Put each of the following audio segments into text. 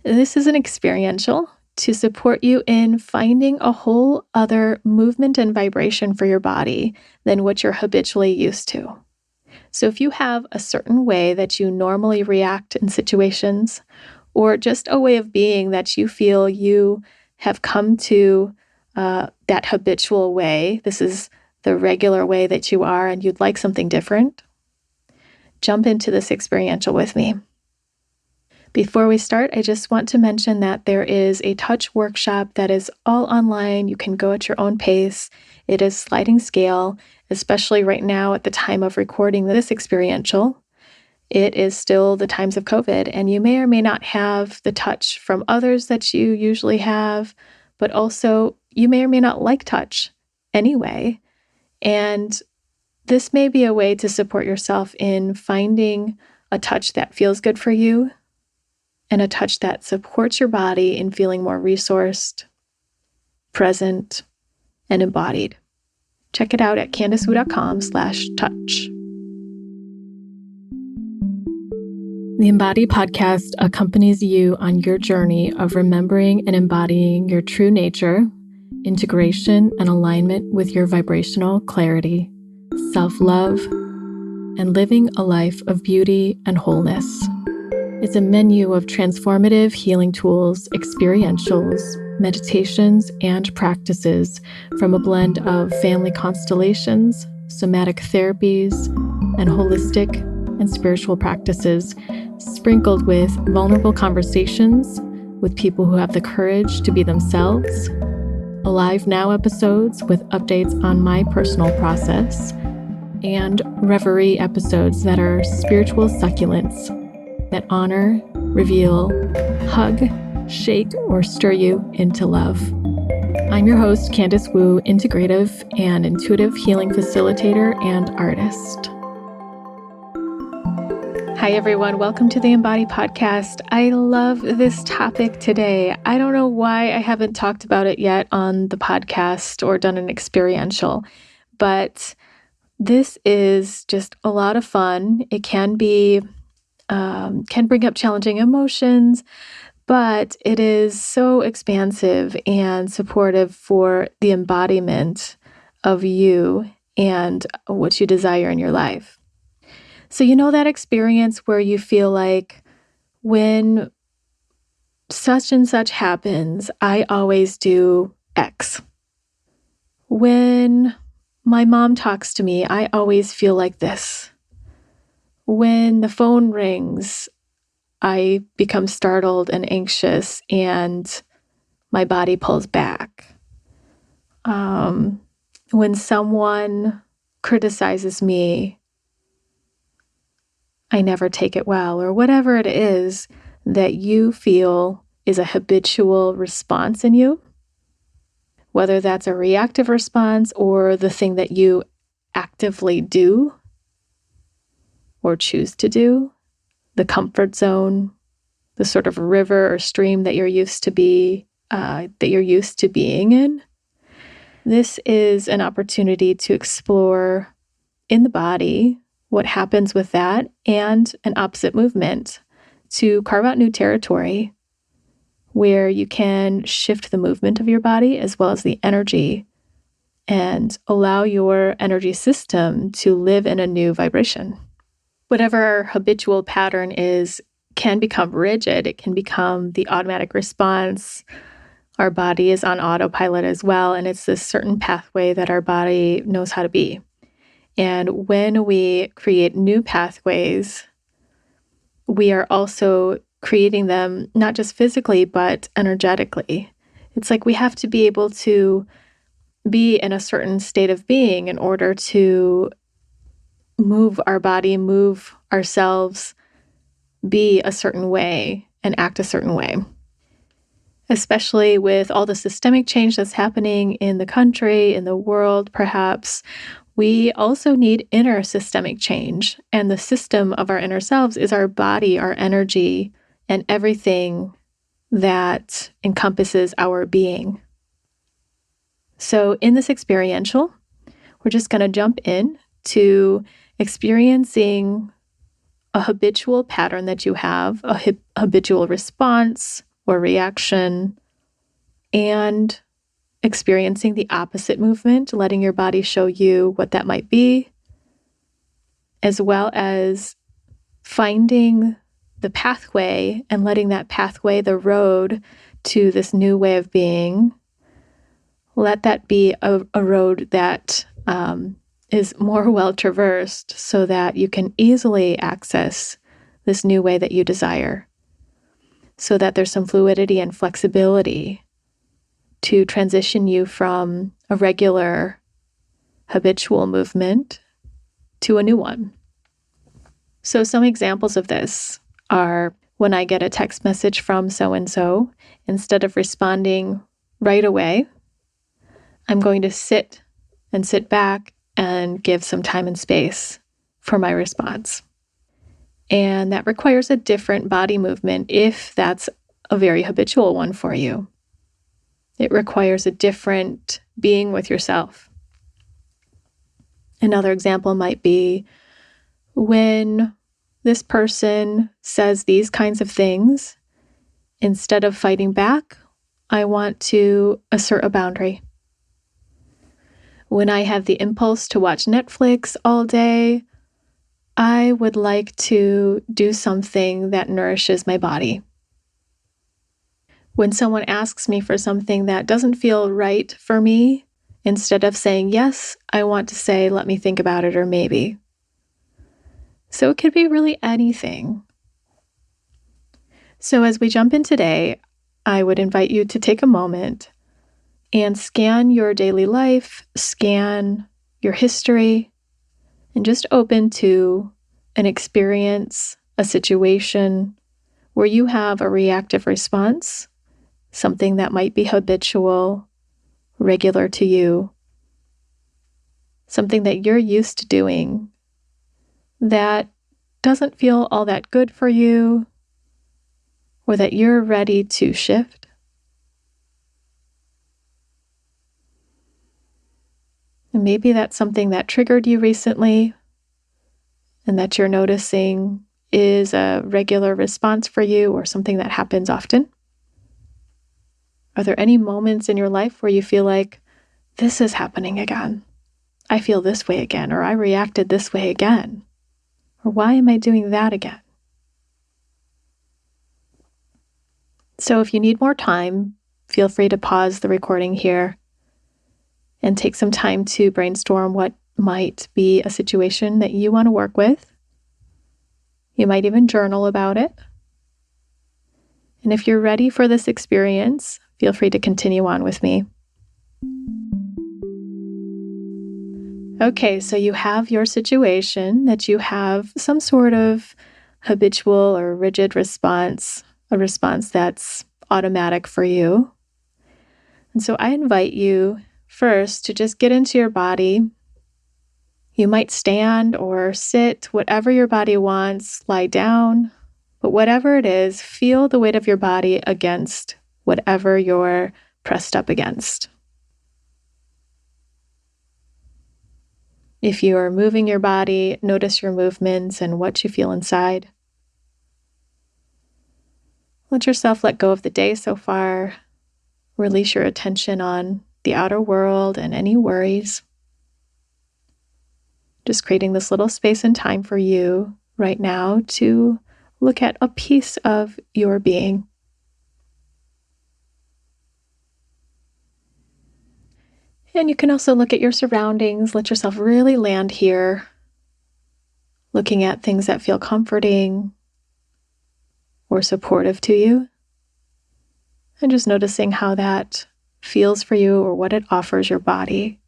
This is an experiential to support you in finding a whole other movement and vibration for your body than what you're habitually used to. So if you have a certain way that you normally react in situations, or just a way of being that you feel you have come to that habitual way, this is the regular way that you are and you'd like something different, jump into this experiential with me. Before we start, I just want to mention that there is a touch workshop that is all online. You can go at your own pace. It is sliding scale, especially right now at the time of recording this experiential. It is still the times of COVID, and you may or may not have the touch from others that you usually have, but also you may or may not like touch anyway. And this may be a way to support yourself in finding a touch that feels good for you and a touch that supports your body in feeling more resourced, present, and embodied. Check it out at CandiceWu.com/touch. The Embody podcast accompanies you on your journey of remembering and embodying your true nature, integration and alignment with your vibrational clarity, self-love, and living a life of beauty and wholeness. It's a menu of transformative healing tools, experientials, meditations, and practices from a blend of family constellations, somatic therapies, and holistic and spiritual practices, sprinkled with vulnerable conversations with people who have the courage to be themselves, Alive Now episodes with updates on my personal process, and Reverie episodes that are spiritual succulents that honor, reveal, hug, shake, or stir you into love. I'm your host, Candice Wu, integrative and intuitive healing facilitator and artist. Hi, everyone. Welcome to the Embody podcast. I love this topic today. I don't know why I haven't talked about it yet on the podcast or done an experiential, but this is just a lot of fun. It can bring up challenging emotions, but it is so expansive and supportive for the embodiment of you and what you desire in your life. So you know that experience where you feel like when such and such happens, I always do X. When my mom talks to me, I always feel like this. When the phone rings, I become startled and anxious and my body pulls back. When someone criticizes me, I never take it well, or whatever it is that you feel is a habitual response in you, whether that's a reactive response or the thing that you actively do or choose to do, the comfort zone, the sort of river or stream that you're used to being in. This is an opportunity to explore in the body what happens with that and an opposite movement to carve out new territory where you can shift the movement of your body as well as the energy and allow your energy system to live in a new vibration. Whatever our habitual pattern is can become rigid. It can become the automatic response. Our body is on autopilot as well, and it's this certain pathway that our body knows how to be. And when we create new pathways, we are also creating them not just physically, but energetically. It's like we have to be able to be in a certain state of being in order to move our body, move ourselves, be a certain way, and act a certain way. Especially with all the systemic change that's happening in the country, in the world, perhaps, we also need inner systemic change. And the system of our inner selves is our body, our energy, and everything that encompasses our being. So in this experiential, we're just going to jump in to experiencing a habitual pattern that you have, a habitual response, or reaction, and experiencing the opposite movement, letting your body show you what that might be, as well as finding the pathway and letting that pathway, the road to this new way of being, let that be a road that is more well traversed so that you can easily access this new way that you desire, so that there's some fluidity and flexibility to transition you from a regular habitual movement to a new one. So some examples of this are when I get a text message from so-and-so, instead of responding right away, I'm going to sit back and give some time and space for my response. And that requires a different body movement if that's a very habitual one for you. It requires a different being with yourself. Another example might be when this person says these kinds of things, instead of fighting back, I want to assert a boundary. When I have the impulse to watch Netflix all day, I would like to do something that nourishes my body. When someone asks me for something that doesn't feel right for me, instead of saying yes, I want to say, let me think about it, or maybe. So it could be really anything. So as we jump in today, I would invite you to take a moment and scan your daily life, scan your history, and just open to an experience, a situation where you have a reactive response, something that might be habitual, regular to you, something that you're used to doing that doesn't feel all that good for you, or that you're ready to shift. And maybe that's something that triggered you recently and that you're noticing is a regular response for you or something that happens often. Are there any moments in your life where you feel like, this is happening again? I feel this way again, or I reacted this way again, or why am I doing that again? So if you need more time, feel free to pause the recording here and take some time to brainstorm what might be a situation that you want to work with. You might even journal about it. And if you're ready for this experience, feel free to continue on with me. Okay, so you have your situation that you have some sort of habitual or rigid response, a response that's automatic for you. And so I invite you first to just get into your body. You might stand or sit, whatever your body wants, lie down, but whatever it is, feel the weight of your body against whatever you're pressed up against. If you are moving your body, notice your movements and what you feel inside. Let yourself let go of the day so far. Release your attention on the outer world and any worries. Just creating this little space and time for you right now to look at a piece of your being. And you can also look at your surroundings. Let yourself really land here, looking at things that feel comforting or supportive to you, and just noticing how that feels for you or what it offers your body.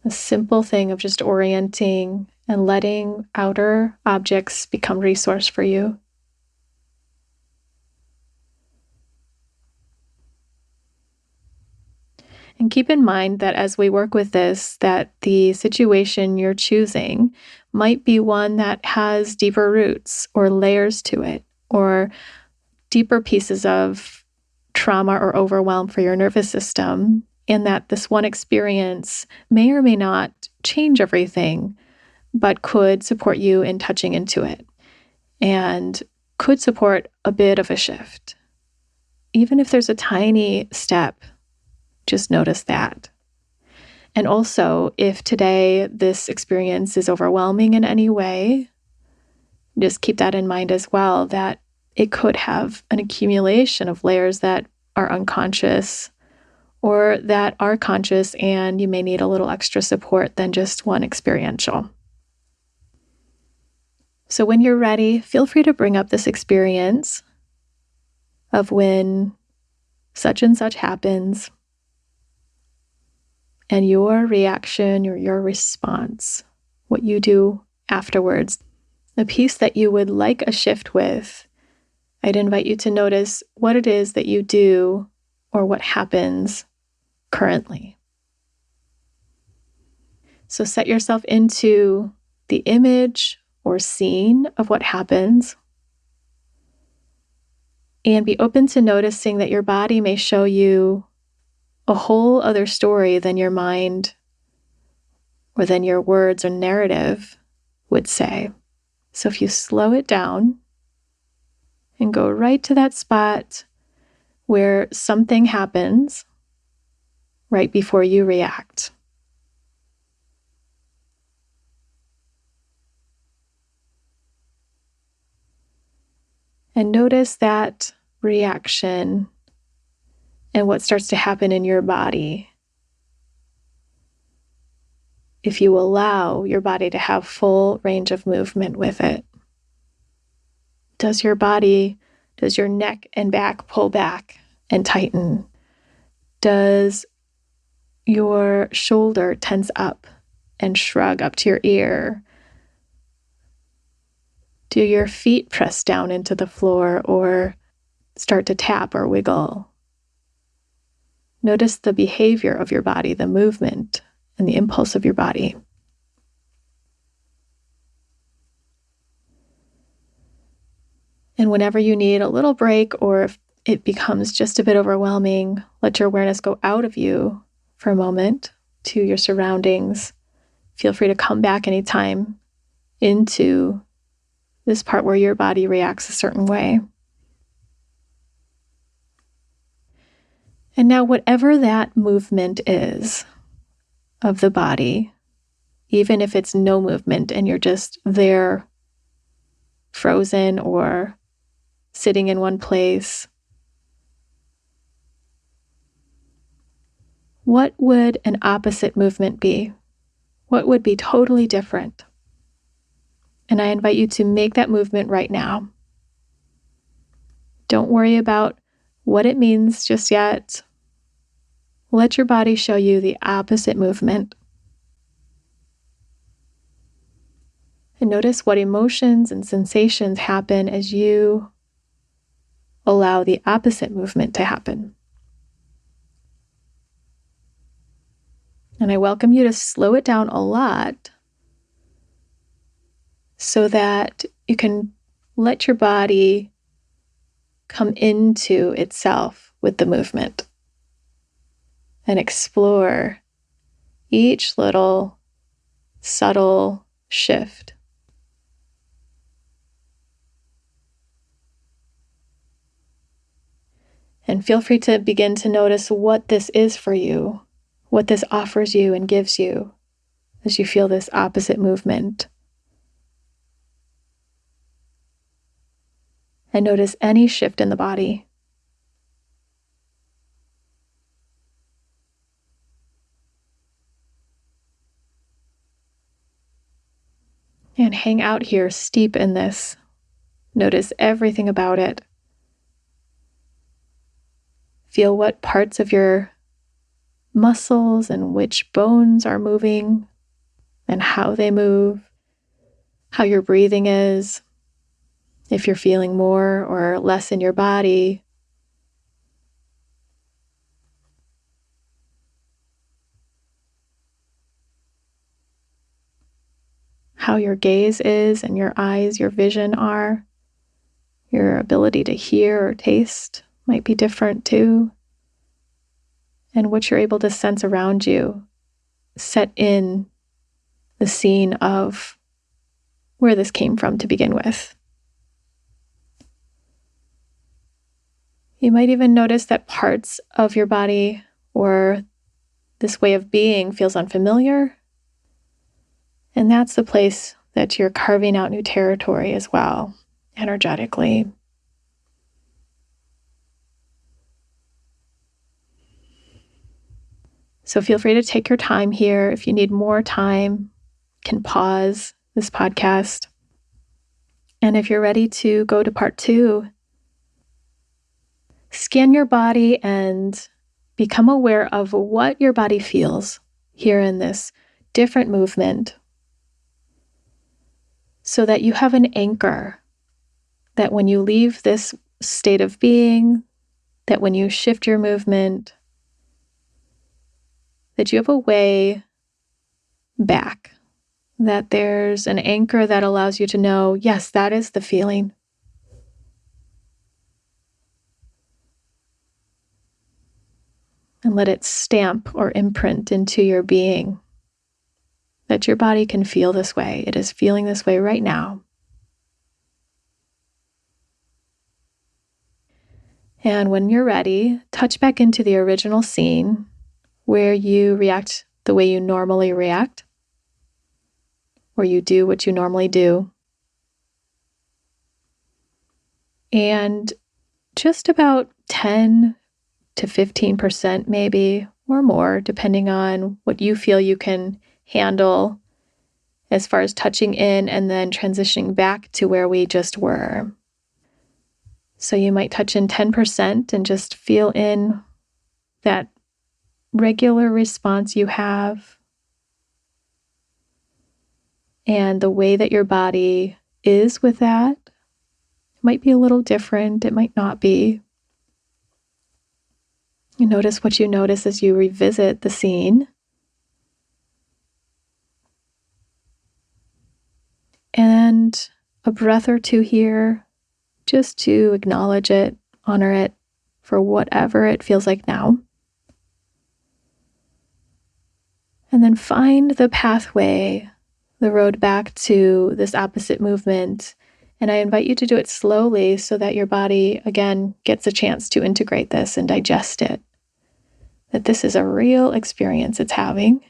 A simple thing of just orienting and letting outer objects become resource for you. And keep in mind that as we work with this, that the situation you're choosing might be one that has deeper roots or layers to it, or deeper pieces of trauma or overwhelm for your nervous system, and that this one experience may or may not change everything, but could support you in touching into it and could support a bit of a shift. Even if there's a tiny step, just notice that. And also, if today this experience is overwhelming in any way, just keep that in mind as well, that it could have an accumulation of layers that are unconscious or that are conscious, and you may need a little extra support than just one experiential. So when you're ready, feel free to bring up this experience of when such and such happens and your reaction or your response, what you do afterwards, the piece that you would like a shift with. I'd invite you to notice what it is that you do or what happens currently. So set yourself into the image or scene of what happens, and be open to noticing that your body may show you a whole other story than your mind or than your words or narrative would say. So if you slow it down and go right to that spot where something happens right before you react. And notice that reaction and what starts to happen in your body if you allow your body to have full range of movement with it. Does your neck and back pull back and tighten? Does your shoulder tense up and shrug up to your ear? Do your feet press down into the floor or start to tap or wiggle? Notice the behavior of your body, the movement and the impulse of your body. And whenever you need a little break, or if it becomes just a bit overwhelming, let your awareness go out of you for a moment to your surroundings. Feel free to come back anytime into this part where your body reacts a certain way. And now, whatever that movement is of the body, even if it's no movement and you're just there, frozen or sitting in one place, what would an opposite movement be? What would be totally different? And I invite you to make that movement right now. Don't worry about what it means just yet. Let your body show you the opposite movement. And notice what emotions and sensations happen as you allow the opposite movement to happen. And I welcome you to slow it down a lot so that you can let your body come into itself with the movement and explore each little subtle shift. And feel free to begin to notice what this is for you, what this offers you and gives you as you feel this opposite movement. And notice any shift in the body. And hang out here, steep in this. Notice everything about it. Feel what parts of your muscles and which bones are moving and how they move, how your breathing is, if you're feeling more or less in your body. How your gaze is and your eyes, your vision are. Your ability to hear or taste might be different too. And what you're able to sense around you. Set in the scene of where this came from to begin with. You might even notice that parts of your body or this way of being feels unfamiliar. And that's the place that you're carving out new territory as well, energetically. So feel free to take your time here. If you need more time, you can pause this podcast. And if you're ready to go to part 2, scan your body and become aware of what your body feels here in this different movement, so that you have an anchor, that when you leave this state of being, that when you shift your movement, that you have a way back, that there's an anchor that allows you to know, yes, that is the feeling. And let it stamp or imprint into your being, that your body can feel this way. It is feeling this way right now. And when you're ready, touch back into the original scene where you react the way you normally react, or you do what you normally do. And just about 10 to 15% maybe, or more, depending on what you feel you can handle as far as touching in and then transitioning back to where we just were. So you might touch in 10% and just feel in that regular response you have, and the way that your body is with that. It might be a little different, it might not be. You notice what you notice as you revisit the scene. And a breath or two here, just to acknowledge it, honor it for whatever it feels like now. And then find the pathway, the road back to this opposite movement. And I invite you to do it slowly so that your body, again, gets a chance to integrate this and digest it. That this is a real experience it's having.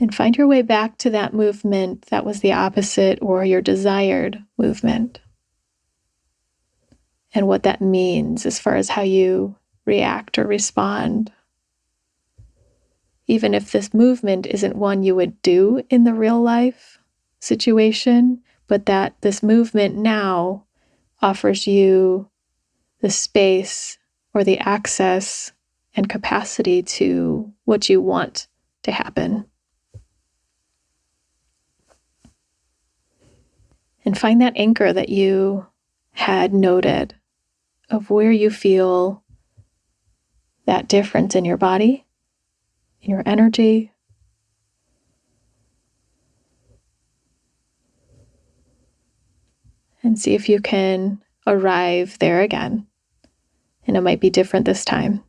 And find your way back to that movement that was the opposite or your desired movement. And what that means as far as how you react or respond. Even if this movement isn't one you would do in the real life situation, but that this movement now offers you the space or the access and capacity to what you want to happen. And find that anchor that you had noted of where you feel that difference in your body, in your energy. And see if you can arrive there again. And it might be different this time.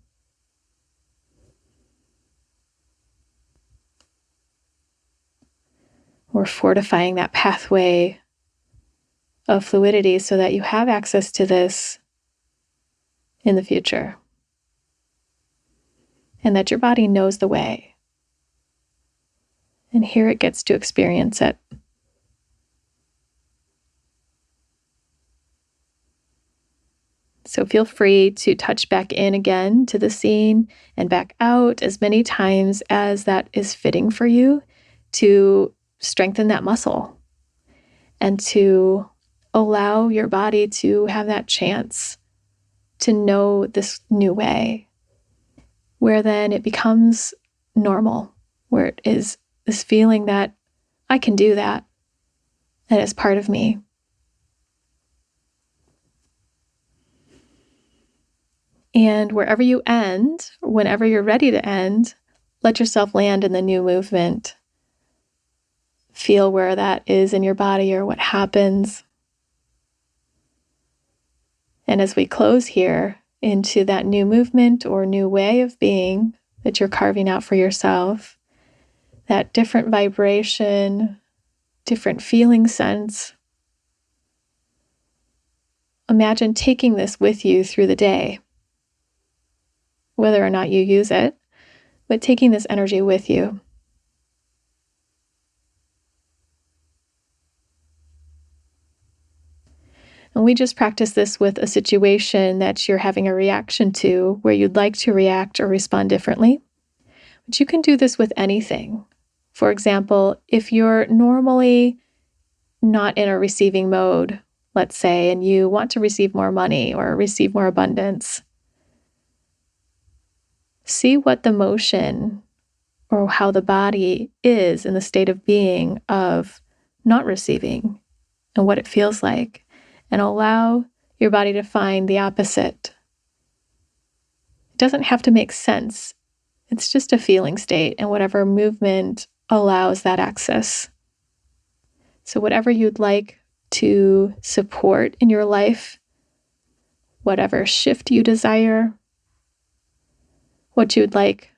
Or fortifying that pathway of fluidity so that you have access to this in the future. And that your body knows the way. And here it gets to experience it. So feel free to touch back in again to the scene and back out as many times as that is fitting for you to strengthen that muscle and to allow your body to have that chance to know this new way, where then it becomes normal, where it is this feeling that I can do that, and it's part of me. And wherever you end, whenever you're ready to end, let yourself land in the new movement. Feel where that is in your body or what happens. And as we close here into that new movement or new way of being that you're carving out for yourself, that different vibration, different feeling sense, imagine taking this with you through the day, whether or not you use it, but taking this energy with you. And we just practice this with a situation that you're having a reaction to where you'd like to react or respond differently. But you can do this with anything. For example, if you're normally not in a receiving mode, let's say, and you want to receive more money or receive more abundance, see what the motion or how the body is in the state of being of not receiving and what it feels like, and allow your body to find the opposite. It doesn't have to make sense. It's just a feeling state, and whatever movement allows that access. So whatever you'd like to support in your life, whatever shift you desire, what you'd like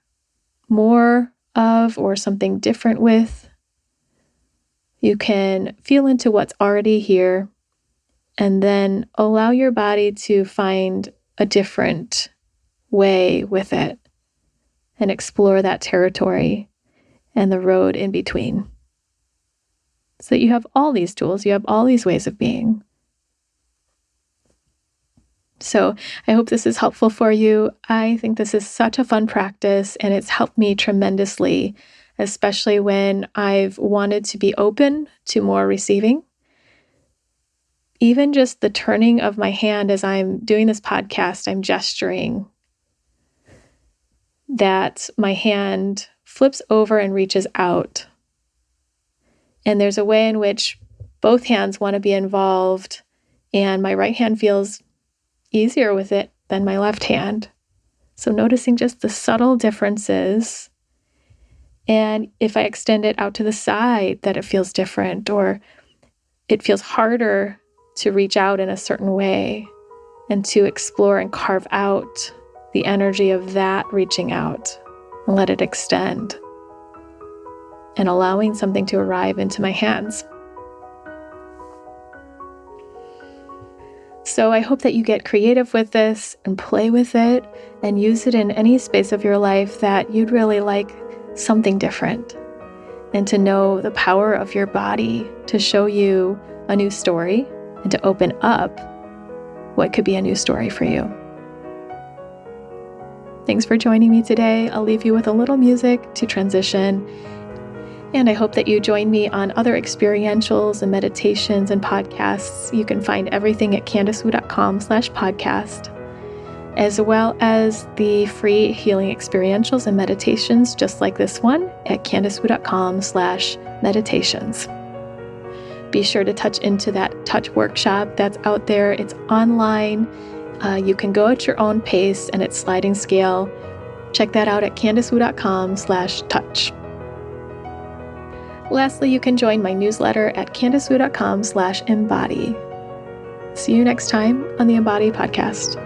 more of or something different with, you can feel into what's already here and then allow your body to find a different way with it and explore that territory and the road in between. So that you have all these tools, you have all these ways of being. So I hope this is helpful for you. I think this is such a fun practice, and it's helped me tremendously, especially when I've wanted to be open to more receiving. Even just the turning of my hand as I'm doing this podcast, I'm gesturing that my hand flips over and reaches out. And there's a way in which both hands want to be involved, and my right hand feels easier with it than my left hand. So noticing just the subtle differences. And if I extend it out to the side, that it feels different, or it feels harder to reach out in a certain way, and to explore and carve out the energy of that reaching out and let it extend, and allowing something to arrive into my hands. So I hope that you get creative with this and play with it and use it in any space of your life that you'd really like something different, and to know the power of your body to show you a new story and to open up what could be a new story for you. Thanks for joining me today. I'll leave you with a little music to transition. And I hope that you join me on other experientials and meditations and podcasts. You can find everything at CandiceWu.com/podcast, as well as the free healing experientials and meditations just like this one at CandiceWu.com/meditations. Be sure to touch into that touch workshop that's out there. It's online. You can go at your own pace, and it's sliding scale. Check that out at CandiceWu.com/touch. Lastly, you can join my newsletter at CandiceWu.com/embody. See you next time on the Embody podcast.